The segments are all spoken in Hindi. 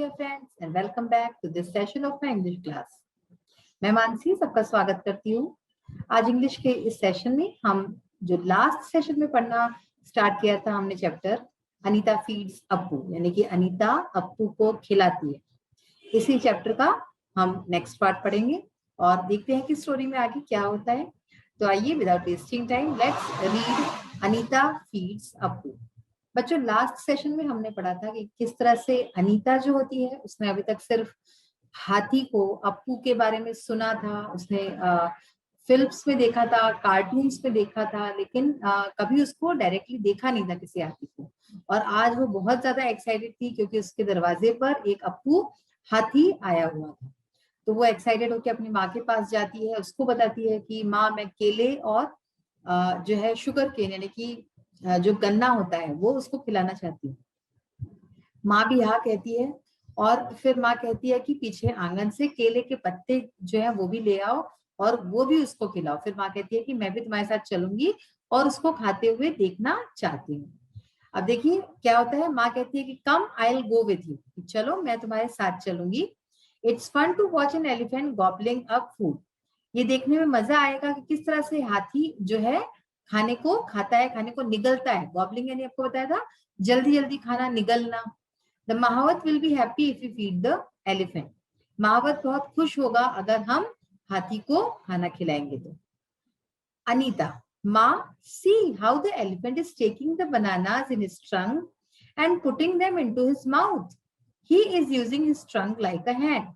dear friends and welcome back to this session of my English class. मैं मानसी सबका स्वागत करती हूँ। आज इंग्लिश के इस सेशन में हम जो लास्ट सेशन में पढ़ना स्टार्ट किया था हमने चैप्टर अनीता फीड्स अप्पू, यानी कि अनीता अप्पू को खिलाती है, इसी चैप्टर का हम नेक्स्ट पार्ट पढ़ेंगे और देखते हैं कि स्टोरी में आगे क्या होता है। तो आइए without wasting time let's read Anita feeds Appu. बच्चों, लास्ट सेशन में हमने पढ़ा था कि किस तरह से अनीता जो होती है उसने अभी तक सिर्फ हाथी को, अप्पू के बारे में सुना था, उसने फिल्म्स में देखा था, कार्टून्स में देखा था, लेकिन कभी उसको डायरेक्टली देखा नहीं था किसी हाथी को। और आज वो बहुत ज्यादा एक्साइटेड थी क्योंकि उसके दरवाजे पर एक अप्पू हाथी आया हुआ था। तो वो एक्साइटेड होकर अपनी माँ के पास जाती है, उसको बताती है कि माँ मैं केले और जो है शुगर केन यानी कि जो गन्ना होता है वो उसको खिलाना चाहती हूँ। माँ भी हाँ कहती है और फिर माँ कहती है कि पीछे आंगन से केले के पत्ते जो है वो भी ले आओ और वो भी उसको खिलाओ। फिर माँ कहती है कि मैं भी तुम्हारे साथ चलूंगी और उसको खाते हुए देखना चाहती हूँ। अब देखिए क्या होता है, माँ कहती है कि come I will go with you, चलो मैं तुम्हारे साथ चलूंगी। It's fun to watch an elephant gobbling up food. ये देखने में मजा आएगा कि किस तरह से हाथी जो है खाने को खाता है, खाने को निगलता है। गॉबलिंग यानी आपको बताया था जल्दी जल्दी खाना, निगलना। The mahout will be happy if you feed the elephant. महावत बहुत खुश होगा अगर हम हाथी को खाना खिलाएंगे तो। अनीता, माँ, see how the elephant is taking the bananas in his trunk and putting them into his mouth. He is using his trunk like a hand.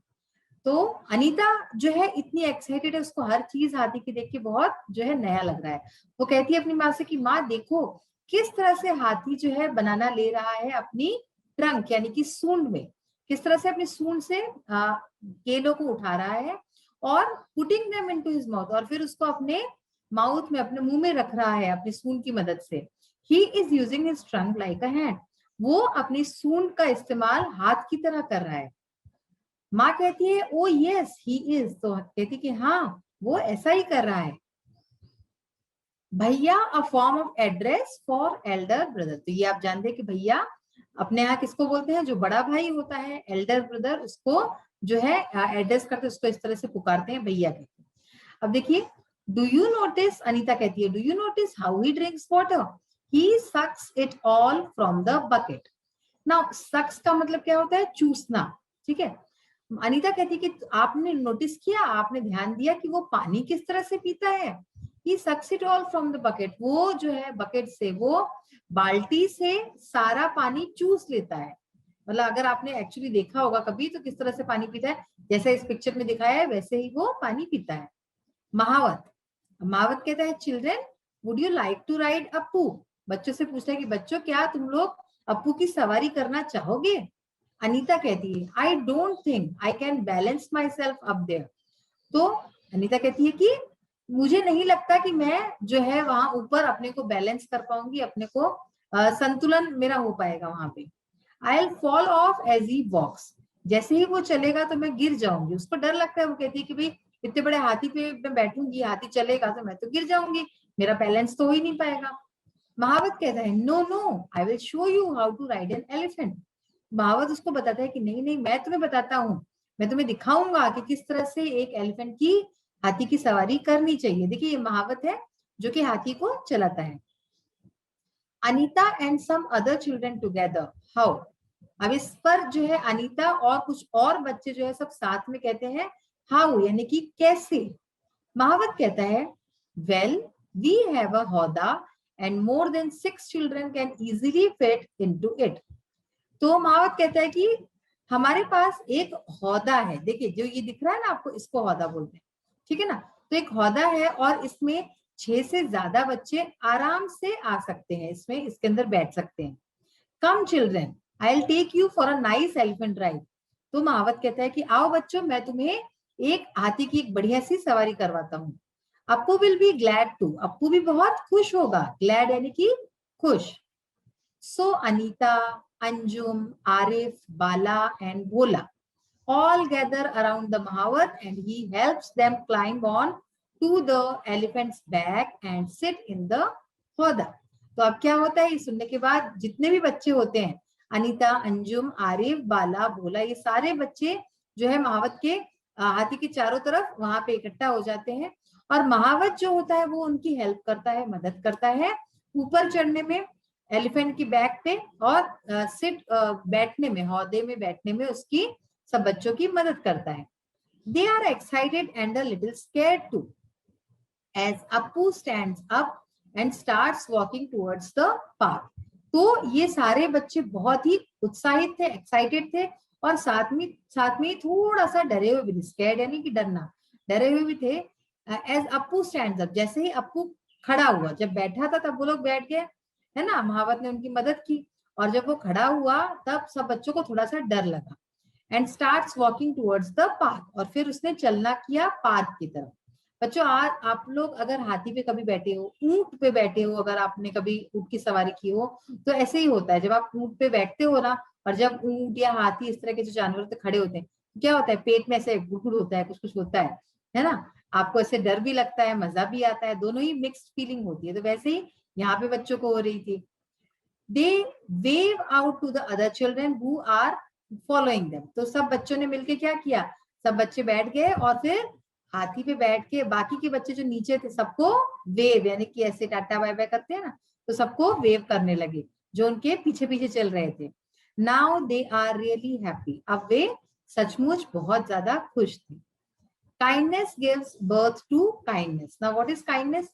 तो अनीता जो है इतनी एक्साइटेड है, उसको हर चीज हाथी की देख के बहुत जो है नया लग रहा है। वो कहती है अपनी माँ से कि माँ देखो किस तरह से हाथी जो है बनाना ले रहा है अपनी ट्रंक यानी कि सूंड में, किस तरह से अपनी सूंड से केलों को उठा रहा है और putting them into his mouth, और फिर उसको अपने माउथ में, अपने मुंह में रख रहा है अपनी सूंड की मदद से। He is using his trunk like a hand. वो अपनी सूंड का इस्तेमाल हाथ की तरह कर रहा है। माँ कहती है ओ यस ही इज, तो कहती कि हाँ वो ऐसा ही कर रहा है। भैया a form of address for Elder brother. तो ये आप जानते हैं कि भैया अपने यहाँ किसको बोलते हैं, जो बड़ा भाई होता है, एल्डर ब्रदर, उसको जो है एड्रेस करते हैं, उसको इस तरह से पुकारते हैं, भैया कहते हैं। अब देखिए, डू यू नोटिस, अनीता कहती है, do you notice how he drinks water, he sucks it all from the bucket. Now sucks का मतलब क्या होता है, चूसना, ठीक है। अनीता कहती है कि आपने नोटिस किया, आपने ध्यान दिया कि वो पानी किस तरह से पीता है। He sucks it all from the bucket. वो जो है बकेट से, वो बाल्टी से सारा पानी चूस लेता है। मतलब अगर आपने एक्चुअली देखा होगा कभी तो किस तरह से पानी पीता है, जैसे इस पिक्चर में दिखाया है वैसे ही वो पानी पीता है। महावत, महावत कहता है children would you like to ride Appu. बच्चों से पूछता है कि बच्चों क्या तुम लोग अप्पू की सवारी करना चाहोगे। अनीता कहती है I don't think I can balance myself up there. तो अनीता कहती है कि मुझे नहीं लगता कि मैं जो है वहां ऊपर अपने को बैलेंस कर पाऊंगी, अपने को संतुलन मेरा हो पाएगा वहां पे। I will fall off as he walks. जैसे ही वो चलेगा तो मैं गिर जाऊंगी। उसको डर लगता है, वो कहती है कि भाई इतने बड़े हाथी पे मैं बैठूंगी, हाथी चलेगा तो मैं तो गिर जाऊंगी, मेरा बैलेंस तो हो ही नहीं पाएगा। महावत कहता है no no I will show you how to ride an elephant. महावत उसको बताता है कि नहीं नहीं मैं तुम्हें बताता हूँ, मैं तुम्हें दिखाऊंगा कि किस तरह से एक एलिफेंट की, हाथी की सवारी करनी चाहिए। देखिए ये महावत है जो कि हाथी को चलाता है। Anita and some other children together how. अब इस पर जो है अनीता और कुछ और बच्चे जो है सब साथ में कहते हैं हाउ, यानी कि कैसे। महावत कहता है well we have a howdah and more than 6 children can easily fit into it. तो महावत कहता है कि हमारे पास एक हौदा है, देखिए जो ये दिख रहा है ना आपको, इसको हौदा बोलते हैं, ठीक है ना। तो एक हौदा है और इसमें 6 से ज्यादा बच्चे आराम से आ सकते हैं, इसमें इसके अंदर बैठ सकते हैं। Come children I will take you for a nice elephant ride. तो महावत कहता है कि आओ बच्चों मैं तुम्हें एक हाथी की एक बढ़िया सी सवारी करवाता हूँ। Appu will be glad to, Appu भी बहुत खुश होगा, ग्लैड यानी कि खुश। सो Anita, Anjum, Arif, Bala and Bhola all gather around the Mahawat and he helps them climb on to the elephant's back and sit in the hoda. तो अब क्या होता है, ये सुनने के बाद जितने भी बच्चे होते हैं अनीता, अंजुम, आरिफ, बाला, भोला, ये सारे बच्चे जो है महावत के हाथी के चारों तरफ वहां पे इकट्ठा हो जाते हैं और महावत जो होता है वो उनकी हेल्प करता है, मदद करता है ऊपर चढ़ने में एलिफेंट की बैक पे और बैठने में, हौदे में बैठने में उसकी सब बच्चों की मदद करता है। They are excited and a little scared too as Appu stands up and starts walking towards the park. तो ये सारे बच्चे बहुत ही उत्साहित थे, एक्साइटेड थे और साथ में थोड़ा सा डरे हुए भी, स्कैर्ड यानी कि डरना, डरे हुए भी थे। एज अप्पू स्टैंड्स अप, जैसे ही अप्पू खड़ा हुआ, जब बैठा था तब वो लोग बैठ गए, है ना, महावत ने उनकी मदद की, और जब वो खड़ा हुआ तब सब बच्चों को थोड़ा सा डर लगा। And starts walking towards the park, और फिर उसने चलना किया पार्क की तरफ। बच्चों आज आप लोग अगर हाथी पे कभी बैठे हो, ऊंट पे बैठे हो, अगर आपने कभी ऊंट की सवारी की हो तो ऐसे ही होता है, जब आप ऊंट पे बैठते हो ना, और जब ऊंट या हाथी इस तरह के जो जानवर होते खड़े होते हैं, क्या होता है, पेट में ऐसे गुड़गुड़ होता है, कुछ कुछ होता है ना, आपको ऐसे डर भी लगता है, मजा भी आता है, दोनों ही मिक्स्ड फीलिंग होती है। तो वैसे ही यहाँ पे बच्चों को हो रही थी। They wave out to the other children who are following them, तो सब बच्चों ने मिलके क्या किया, सब बच्चे बैठ गए और फिर हाथी पे बैठ के बाकी के बच्चे जो नीचे थे सबको वेव, यानी कि ऐसे टाटा बाय बाय करते हैं ना, तो सबको वेव करने लगे जो उनके पीछे पीछे चल रहे थे। Now they are really happy, अब वे सचमुच बहुत ज्यादा खुश थे। Kindness gives birth to kindness. Now what is kindness?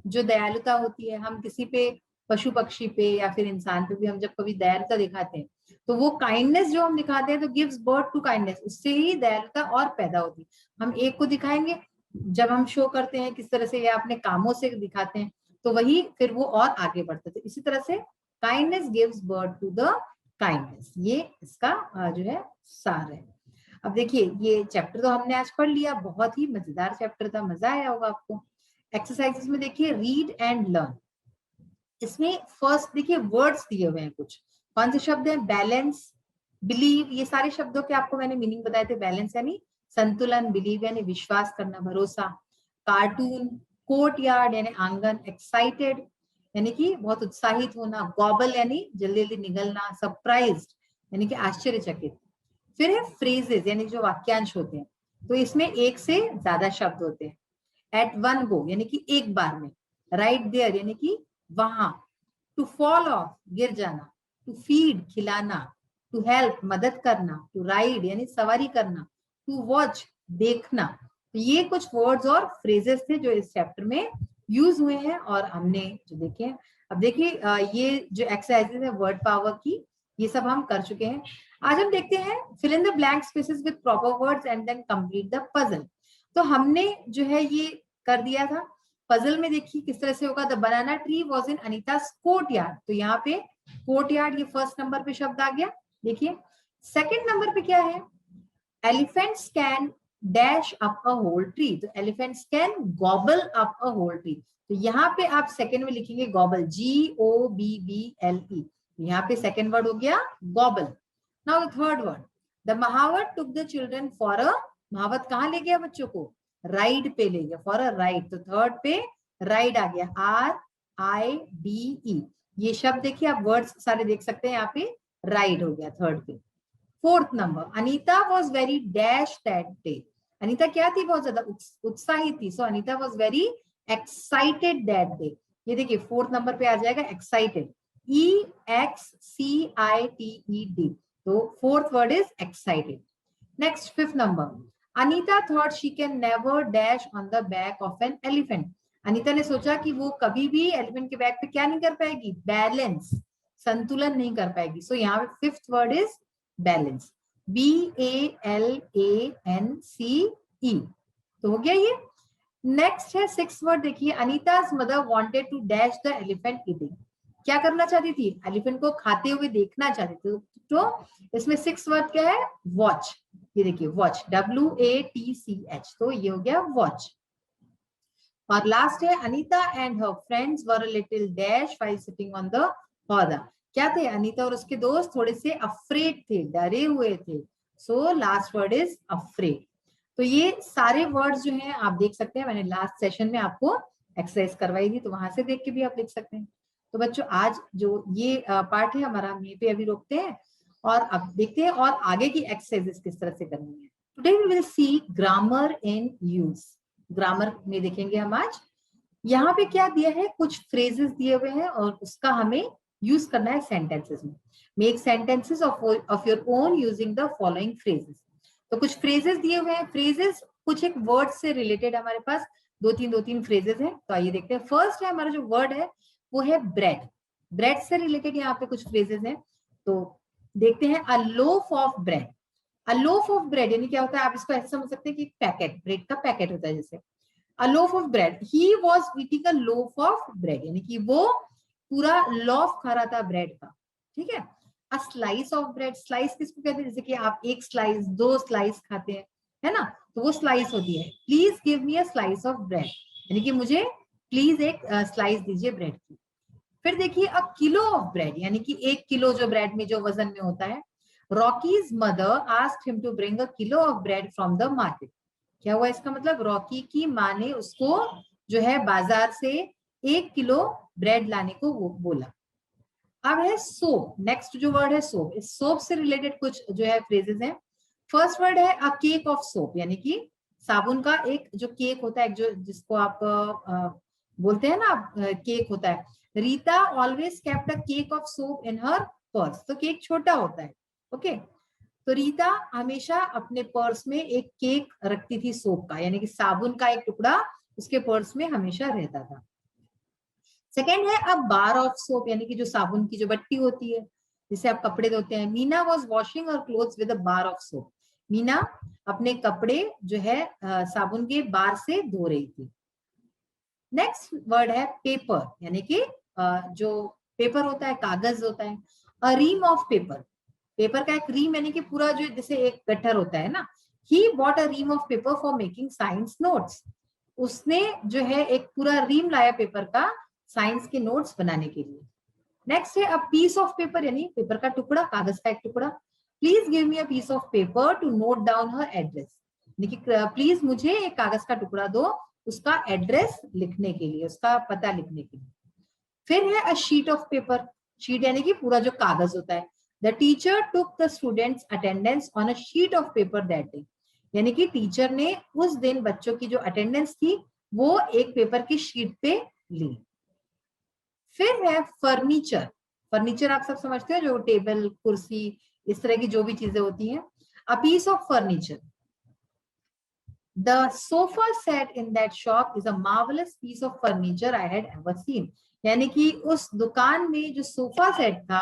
जो दयालुता होती है, हम किसी पे, पशु पक्षी पे या फिर इंसान पे भी हम जब कभी दयालुता दिखाते हैं तो वो काइंडनेस जो हम दिखाते हैं तो गिव्स बर्थ टू काइंडनेस, उससे ही दयालुता और पैदा होती है। हम एक को दिखाएंगे, जब हम शो करते हैं किस तरह से या अपने कामों से दिखाते हैं तो वही फिर वो और आगे बढ़ते थे। इसी तरह से kindness gives birth to the kindness, ये इसका जो है सार है। अब देखिए ये चैप्टर तो हमने आज पढ़ लिया, बहुत ही मजेदार चैप्टर था, मजा आया होगा आपको। एक्सरसाइजेस में देखिए रीड एंड लर्न, इसमें फर्स्ट देखिए वर्ड्स दिए हुए हैं कुछ, कौन से शब्द हैं, बैलेंस, बिलीव, ये सारे शब्दों के आपको मैंने मीनिंग बताए थे। बैलेंस यानी संतुलन, बिलीव यानी विश्वास करना, भरोसा, कार्टून, कोर्ट यार्ड यानी आंगन, एक्साइटेड यानी कि बहुत उत्साहित होना, गॉबल यानी जल्दी जल्दी निगलना, सरप्राइज्ड यानी कि आश्चर्यचकित। फिर है फ्रेजेस यानी जो वाक्यांश होते हैं, तो इसमें एक से ज्यादा शब्द होते हैं। एट वन गो यानी कि एक बार में, राइट देयर यानी कि वहां, टू फॉल ऑफ गिर जाना, टू फीड खिलाना, टू हेल्प मदद करना, टू राइड यानी सवारी करना, टू वॉच देखना। तो ये कुछ वर्ड्स और फ्रेजेस थे जो इस चैप्टर में यूज हुए हैं और हमने जो देखे हैं। अब देखिए ये जो एक्सरसाइजेस है वर्ड पावर की, ये सब हम कर चुके हैं। आज हम देखते हैं fill in the blank spaces with proper words and then complete the puzzle. तो हमने जो है ये कर दिया था। पजल में देखिए किस तरह से होगा, the banana tree was in Anita's courtyard, तो यहाँ पे कोर्टयार्ड ये फर्स्ट नंबर पे शब्द आ गया। देखिए सेकंड नंबर पे क्या है, elephants can dash up a whole tree, तो elephants can gobble up a whole tree, तो यहाँ पे आप सेकंड में लिखेंगे गॉबल, GOBBLE, यहाँ पे सेकंड वर्ड हो गया gobble. Now third word, the mahout took the children for a, महावत कहाँ ले गया बच्चों को, राइड पे ले गया, फॉर अ राइड, तो थर्ड पे राइड आ गया, RIDE। ये शब्द देखिए आप वर्ड्स सारे देख सकते हैं, यहाँ पे राइड हो गया थर्ड पे। Fourth number, Anita was very dash that day, Anita क्या थी, बहुत ज्यादा उत्साहित थी, so Anita was very excited that day. ये देखिए फोर्थ नंबर पे आ जाएगा एक्साइटेड, EXCITED, तो fourth word is excited. Next fifth number, Anita thought she can never dash on the back of an elephant, Anita ने सोचा कि वो कभी भी एलिफेंट के बैक पे क्या नहीं कर पाएगी, बैलेंस, संतुलन नहीं कर पाएगी। सो यहाँ पे fifth word is balance, BALANCE, तो हो गया ये। नेक्स्ट है सिक्स वर्ड, देखिए Anita's mother wanted to dash the elephant eating, क्या करना चाहती थी, एलिफेंट को खाते हुए देखना चाहती थी, तो इसमें सिक्स वर्ड क्या है, वॉच, ये देखिए वॉच, WATCH, तो ये हो गया वॉच। और लास्ट है Anita and her friends were a little dash while sitting on the पौधा, क्या थे, अनीता और उसके दोस्त थोड़े से अफ्रेड थे, डरे हुए थे, so last word is afraid. तो ये सारे वर्ड्स जो हैं आप देख सकते हैं, मैंने लास्ट सेशन में आपको एक्सरसाइज करवाई थी, तो वहां से देख के भी आप लिख सकते हैं। तो बच्चों आज जो ये पार्ट है हमारा, हम यहीं पे अभी रोकते हैं और अब देखते हैं और आगे की एक्सरसाइजेस किस तरह से करनी है। Today we will see grammar in use. Grammar में देखेंगे हम आज। यहाँ पे क्या दिया है, कुछ फ्रेजेस दिए हुए हैं और उसका हमें यूज करना है सेंटेंसेस में। Make sentences of your own using the following phrases. तो कुछ फ्रेजेस दिए हुए हैं, फ्रेजेस कुछ एक वर्ड से रिलेटेड हमारे पास दो तीन फ्रेजेस हैं। तो आइए देखते हैं। फर्स्ट है हमारा जो वर्ड है वो है ब्रेड। ब्रेड से रिलेटेड यहाँ पे कुछ फ्रेजेस हैं, तो देखते हैं। A loaf of bread. A loaf of bread यानी क्या होता है, आप इसको ऐसे समझ सकते हैं कि पैकेट, ब्रेड का पैकेट होता है जैसे। A loaf of bread, he was eating a loaf of bread, यानी कि वो पूरा लॉफ खा रहा था ब्रेड का, ठीक है। A slice of bread, slice किसको कहते हैं, जैसे कि आप एक स्लाइस, दो स्लाइस खाते हैं, है ना, तो वो स्लाइस होती है। Please give me a slice of bread, यानी कि मुझे प्लीज एक स्लाइस दीजिए ब्रेड की। फिर देखिए अ किलो ऑफ ब्रेड, यानी कि 1 किलो जो ब्रेड में जो वजन में होता है। Rocky's mother asked him to bring a kilo of bread from the market. क्या हुआ इसका मतलब, रॉकी की माँ ने उसको जो है बाजार से 1 किलो ब्रेड लाने को वो बोला। अब है सोप। नेक्स्ट जो वर्ड है सोप, इस सोप से रिलेटेड कुछ जो है फ्रेजेस हैं। फर्स्ट वर्ड है अ केक ऑफ सोप, यानी कि साबुन का एक जो केक होता है, जो जिसको आप बोलते हैं ना, केक होता है। Rita always kept a cake of soap in her purse. तो केक छोटा होता है, ओके। तो रीता हमेशा अपने पर्स में एक केक रखती थी सोप का, यानी कि साबुन का एक टुकड़ा उसके पर्स में हमेशा रहता था। सेकेंड है अब बार ऑफ सोप, यानी कि जो साबुन की जो बट्टी होती है जिससे आप कपड़े धोते हैं। मीना वॉज वॉशिंग और clothes with a bar of soap. Meena अपने कपड़े जो है साबुन के बार से धो रही थी। नेक्स्ट वर्ड है पेपर, यानी कि जो पेपर होता है, कागज होता है। अ रीम ऑफ पेपर, पेपर का एक रीम यानी कि पूरा जो जैसे एक गट्ठर होता है ना। He bought a ream of paper for making science notes. उसने जो है एक पूरा रीम लाया पेपर का साइंस के नोट्स बनाने के लिए। नेक्स्ट है अ पीस ऑफ पेपर, यानी पेपर का टुकड़ा, कागज का एक टुकड़ा। Please give me a piece of paper to note down her address, यानी कि प्लीज मुझे एक कागज का टुकड़ा दो उसका एड्रेस लिखने के लिए, उसका पता लिखने के लिए। फिर है a sheet of paper, sheet यानी कि पूरा जो कागज होता है। The teacher took the students attendance on a sheet of paper that day, यानी कि टीचर ने उस दिन बच्चों की जो अटेंडेंस थी वो एक पेपर की शीट पे ली। फिर है फर्नीचर। फर्नीचर आप सब समझते हो, जो टेबल कुर्सी इस तरह की जो भी चीजें होती हैं। A piece of furniture, The sofa set in that shop is a marvelous piece of furniture I had ever seen. यानी कि उस दुकान में जो सोफा सेट था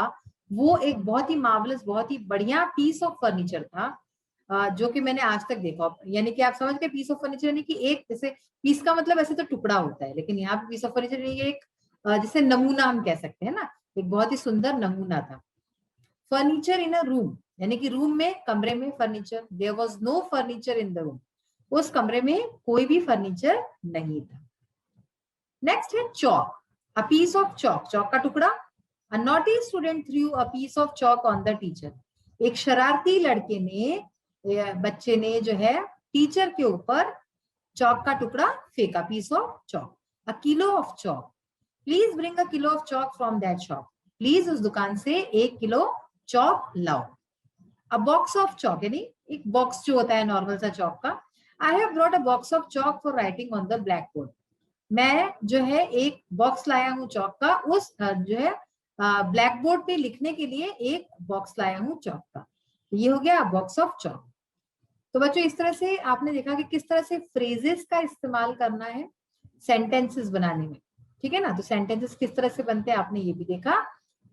वो एक बहुत ही मार्वलस, बहुत ही बढ़िया पीस ऑफ फर्नीचर था जो कि मैंने आज तक देखा। यानी कि आप समझ गए पीस ऑफ फर्नीचर यानी कि एक, जैसे पीस का मतलब ऐसे तो टुकड़ा होता है, लेकिन यहाँ पे पीस ऑफ फर्नीचर यानी एक जैसे नमूना हम कह सकते हैं ना, एक बहुत ही सुंदर नमूना था। फर्नीचर इन अ रूम, यानी कि रूम में, कमरे में furniture. There was no furniture in the room, उस कमरे में कोई भी फर्नीचर नहीं था। नेक्स्ट है चौक। अ पीस ऑफ चौक, चौक का टुकड़ा। A naughty student threw a piece of chalk on the teacher, एक शरारती लड़के ने, बच्चे ने जो है टीचर के ऊपर चौक का टुकड़ा फेंका, piece of chalk. A kilo of chalk, please bring a kilo of chalk from that shop, please उस दुकान से 1 किलो चौक लाओ। अ बॉक्स ऑफ चौक, यानी एक बॉक्स जो होता है नॉर्मल सा चौक का। I have brought a box of chalk for writing on the black board, मैं जो है एक बॉक्स लाया हूँ चौक का, उस जो है ब्लैक बोर्ड पे लिखने के लिए एक बॉक्स लाया हूँ चौक का। ये हो गया बॉक्स ऑफ चौक। तो बच्चों इस तरह से आपने देखा कि किस तरह से फ्रेजेस का इस्तेमाल करना है सेंटेंसेस बनाने में, ठीक है ना। तो सेंटेंसेस किस तरह से बनते हैं आपने ये भी देखा।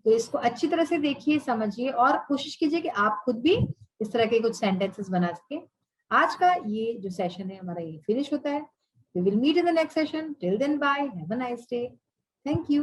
तो इसको अच्छी तरह से देखिए, समझिए और कोशिश कीजिए कि आप खुद भी इस तरह के कुछ सेंटेंसेस बना सके। आज का ये जो सेशन है हमारा ये फिनिश होता है। We will meet in the next session. Till then, bye. Have a nice day. Thank you.